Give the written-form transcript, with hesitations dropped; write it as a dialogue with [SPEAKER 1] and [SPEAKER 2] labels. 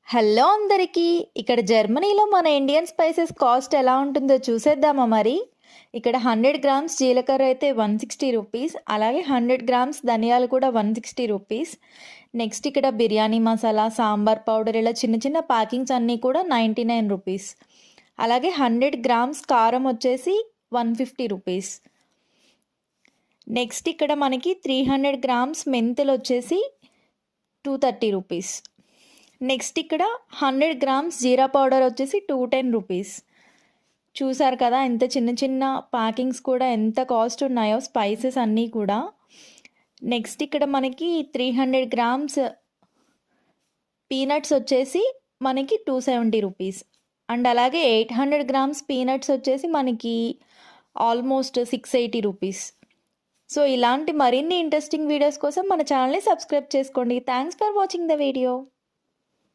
[SPEAKER 1] Hello అందరికీ! ఇక్కడ జర్మనీలో మన ఇండియన్ స్పైసెస్ కాస్ట్ ఎలా ఉంటుందో చూసేద్దామా మరి? ఇక్కడ 100 గ్రామ్స్ జీలకర్ర అయితే 160 రూపీస్. అలాగే 100 గ్రామ్స్ ధనియాలు కూడా 160 రూపీస్. నెక్స్ట్ ఇక్కడ బిర్యానీ మసాలా, సాంబార్ పౌడర్ ఇలా చిన్న చిన్న ప్యాకింగ్స్ అన్నీ కూడా 99 రూపీస్. అలాగే 100 గ్రామ్స్ కారం వచ్చేసి 150 రూపీస్. నెక్స్ట్ ఇక్కడ మనకి 300 గ్రామ్స్ మెంతులు వచ్చేసి 230 రూపీస్. నెక్స్ట్ ఇక్కడ 100 గ్రామ్స్ జీరా పౌడర్ వచ్చేసి 210 రూపీస్. చూసారు కదా ఎంత చిన్న చిన్న ప్యాకింగ్స్ కూడా ఎంత కాస్ట్ ఉన్నాయో స్పైసెస్ అన్నీ కూడా. నెక్స్ట్ ఇక్కడ మనకి 300 గ్రామ్స్ పీనట్స్ వచ్చేసి మనకి 270 రూపీస్. అండ్ అలాగే 800 గ్రామ్స్ పీనట్స్ వచ్చేసి మనకి ఆల్మోస్ట్ 680 రూపీస్. సో ఇలాంటి మరిన్ని ఇంట్రెస్టింగ్ వీడియోస్ కోసం మన ఛానల్ని సబ్స్క్రైబ్ చేసుకోండి. Thanks for watching the video.